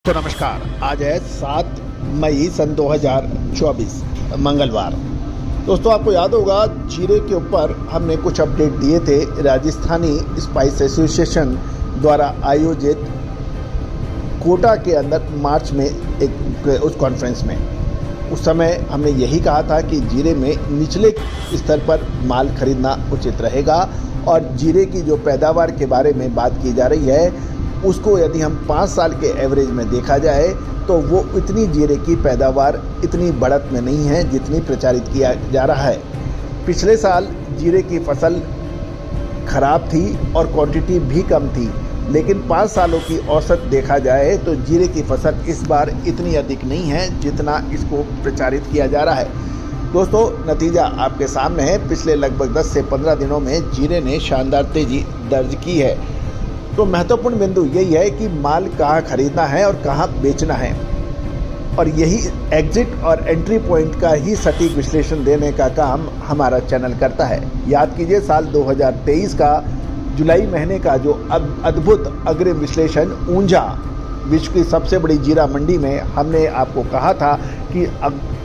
तो नमस्कार, आज है 7 मई सन 2024 मंगलवार। दोस्तों, आपको याद होगा जीरे के ऊपर हमने कुछ अपडेट दिए थे राजस्थानी स्पाइस एसोसिएशन द्वारा आयोजित कोटा के अंदर मार्च में उस कॉन्फ्रेंस में। उस समय हमने यही कहा था कि जीरे में निचले स्तर पर माल खरीदना उचित रहेगा और जीरे की जो पैदावार के बारे में बात की जा रही है उसको यदि हम 5 साल के एवरेज में देखा जाए तो वो इतनी जीरे की पैदावार इतनी बढ़त में नहीं है जितनी प्रचारित किया जा रहा है। पिछले साल जीरे की फसल खराब थी और क्वांटिटी भी कम थी, लेकिन 5 सालों की औसत देखा जाए तो जीरे की फसल इस बार इतनी अधिक नहीं है जितना इसको प्रचारित किया जा रहा है। दोस्तों, नतीजा आपके सामने है। पिछले लगभग 10 से 15 दिनों में जीरे ने शानदार तेजी दर्ज की है। तो महत्वपूर्ण बिंदु यही है कि माल कहाँ खरीदना है और कहाँ बेचना है, और यही एग्जिट और एंट्री पॉइंट का ही सटीक विश्लेषण देने का काम हमारा चैनल करता है। याद कीजिए, साल 2023 का जुलाई महीने का जो अद्भुत अग्रिम विश्लेषण ऊंझा, विश्व की सबसे बड़ी जीरा मंडी में, हमने आपको कहा था कि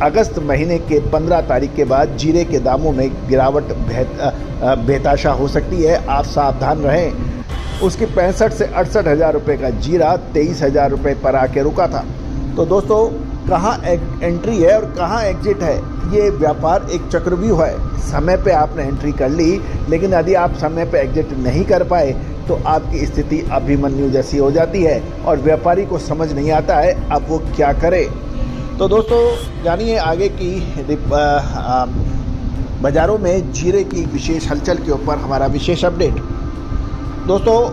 अगस्त महीने के 15 तारीख के बाद जीरे के दामों में गिरावट बेताशा हो सकती है, आप सावधान रहें। उसके 65 से 68 हज़ार रुपये का जीरा 23 हज़ार रुपये पर आके रुका था। तो दोस्तों, कहाँ एंट्री है और कहाँ एग्जिट है, ये व्यापार एक चक्रव्यूह है। समय पे आपने एंट्री कर ली, लेकिन यदि आप समय पे एग्जिट नहीं कर पाए तो आपकी स्थिति अभिमन्यु जैसी हो जाती है और व्यापारी को समझ नहीं आता है अब वो क्या करे। तो दोस्तों, जानिए आगे की बाज़ारों में जीरे की विशेष हलचल के ऊपर हमारा विशेष अपडेट। दोस्तों,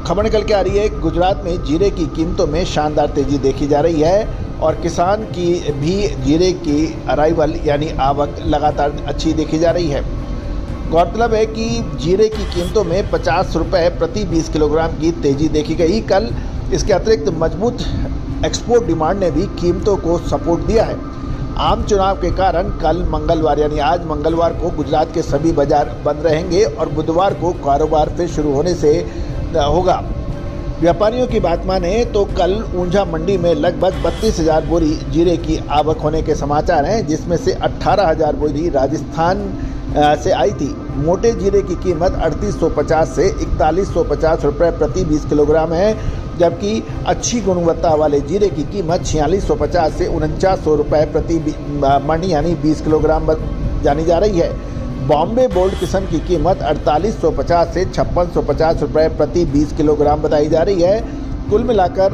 खबर निकल के आ रही है, गुजरात में जीरे की कीमतों में शानदार तेज़ी देखी जा रही है और किसान की भी जीरे की अराइवल यानी आवक लगातार अच्छी देखी जा रही है। गौरतलब है कि जीरे की कीमतों में 50 रुपये प्रति 20 किलोग्राम की तेज़ी देखी गई। कल इसके अतिरिक्त मजबूत एक्सपोर्ट डिमांड ने भी कीमतों को सपोर्ट दिया है। आम चुनाव के कारण कल मंगलवार यानी आज मंगलवार को गुजरात के सभी बाजार बंद रहेंगे और बुधवार को कारोबार फिर शुरू होने से होगा। व्यापारियों की बात माने तो कल ऊंझा मंडी में लगभग 32,000 बोरी जीरे की आवक होने के समाचार हैं, जिसमें से 18,000 बोरी राजस्थान से आई थी। मोटे जीरे की कीमत 3850 से 4150 रुपये प्रति 20 किलोग्राम है, जबकि अच्छी गुणवत्ता वाले जीरे की कीमत 4650 से 4900 रुपये प्रति मण यानी 20 किलोग्राम जानी जा रही है। बॉम्बे बोल्ड किस्म की कीमत 4850 से 5650 रुपये प्रति 20 किलोग्राम बताई जा रही है। कुल मिलाकर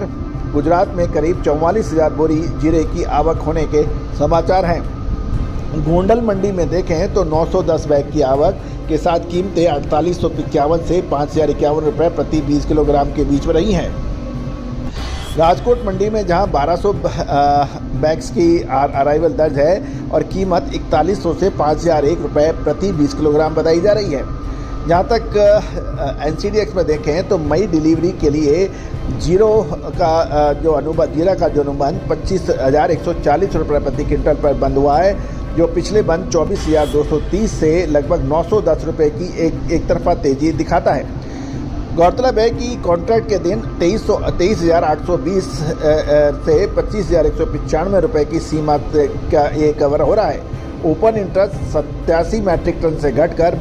गुजरात में करीब 44,000 बोरी जीरे की आवक होने के समाचार हैं। गोंडल मंडी में देखें तो 910 बैग की आवक के साथ कीमतें 4851 से 5051 रुपये प्रति 20 किलोग्राम के बीच में रही हैं। राजकोट मंडी में जहां 1200 बैग्स की अराइवल दर्ज है और कीमत 4100 से 5001 रुपये प्रति 20 किलोग्राम बताई जा रही है। जहां तक NCDX में देखें तो मई डिलीवरी के लिए जीरा का जो अनुबंध 25,140 रुपये प्रति क्विंटल पर बंद हुआ है, जो पिछले बंद 24,230 से लगभग 910 रुपये की एक तरफा तेजी दिखाता है। गौरतलब है कि कॉन्ट्रैक्ट के दिन 23,820 से 25,195 रुपये की सीमा का ये कवर हो रहा है। ओपन इंटरेस्ट 87 मैट्रिक टन से घटकर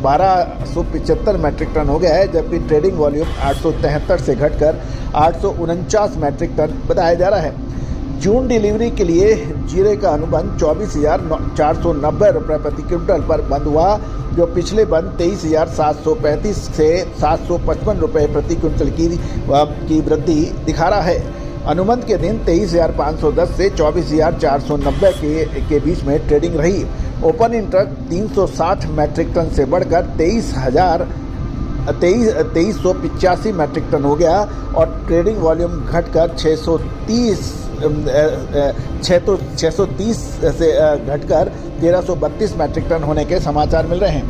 1275 मैट्रिक टन हो गया है, जबकि ट्रेडिंग वॉल्यूम 873 से घटकर 849 मैट्रिक टन बताया जा रहा है। जून डिलीवरी के लिए जीरे का अनुबंध 24,490 रुपये प्रति क्विंटल पर बंद हुआ, जो पिछले बंद 23,735 से 755 रुपये प्रति क्विंटल की वृद्धि दिखा रहा है। अनुबंध के दिन 23,510 से 24,490 के बीच में ट्रेडिंग रही। ओपन इंटरेस्ट 360 मैट्रिक टन से बढ़कर 23,285 मैट्रिक टन हो गया और ट्रेडिंग वॉल्यूम घटकर 630 से घटकर 1332 मैट्रिक टन होने के समाचार मिल रहे हैं।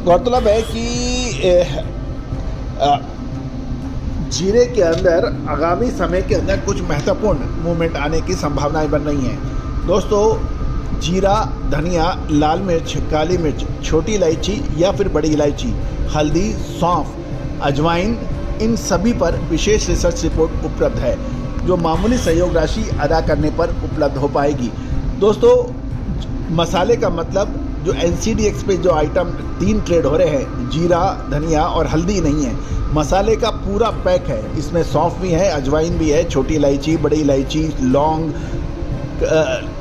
गौरतलब है कि जीरे के अंदर आगामी समय के अंदर कुछ महत्वपूर्ण मूवमेंट आने की संभावनाएं बन रही हैं। दोस्तों, जीरा, धनिया, लाल मिर्च, काली मिर्च, छोटी इलायची या फिर बड़ी इलायची, हल्दी, सौंफ, अजवाइन, इन सभी पर विशेष रिसर्च रिपोर्ट उपलब्ध है, जो मामूली सहयोग राशि अदा करने पर उपलब्ध हो पाएगी। दोस्तों, मसाले का मतलब जो NCDX पे जो आइटम 3 ट्रेड हो रहे हैं, जीरा, धनिया और हल्दी नहीं है, मसाले का पूरा पैक है। इसमें सौंफ भी है, अजवाइन भी है, छोटी इलायची, बड़ी इलायची, लौंग,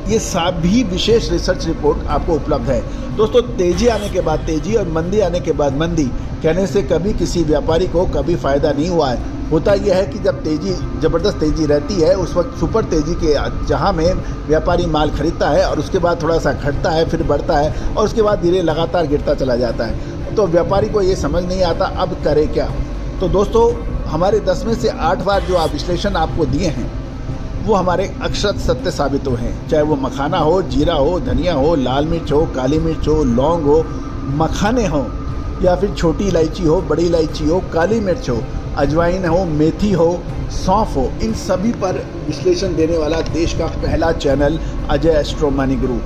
ये सभी विशेष रिसर्च रिपोर्ट आपको उपलब्ध है। दोस्तों, तेज़ी आने के बाद तेज़ी और मंदी आने के बाद मंदी कहने से कभी किसी व्यापारी को कभी फ़ायदा नहीं हुआ है। होता यह है कि जब तेज़ी, ज़बरदस्त तेज़ी रहती है, उस वक्त सुपर तेज़ी के जहां में व्यापारी माल खरीदता है और उसके बाद थोड़ा सा घटता है, फिर बढ़ता है और उसके बाद धीरे लगातार गिरता चला जाता है। तो व्यापारी को ये समझ नहीं आता अब करे क्या। तो दोस्तों, हमारे 10 में से 8 बार जो विश्लेषण आपको दिए हैं वो हमारे अक्षर सत्य साबित हुए हैं। चाहे वो मखाना हो, जीरा हो, धनिया हो, लाल मिर्च हो, काली मिर्च हो, लौंग हो, मखाने हो, या फिर छोटी इलायची हो, बड़ी इलायची हो, काली मिर्च हो, अजवाइन हो, मेथी हो, सौंफ हो, इन सभी पर विश्लेषण देने वाला देश का पहला चैनल अजय एस्ट्रो मनी गुरु।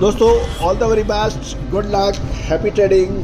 दोस्तों, all the very best, good luck, happy trading.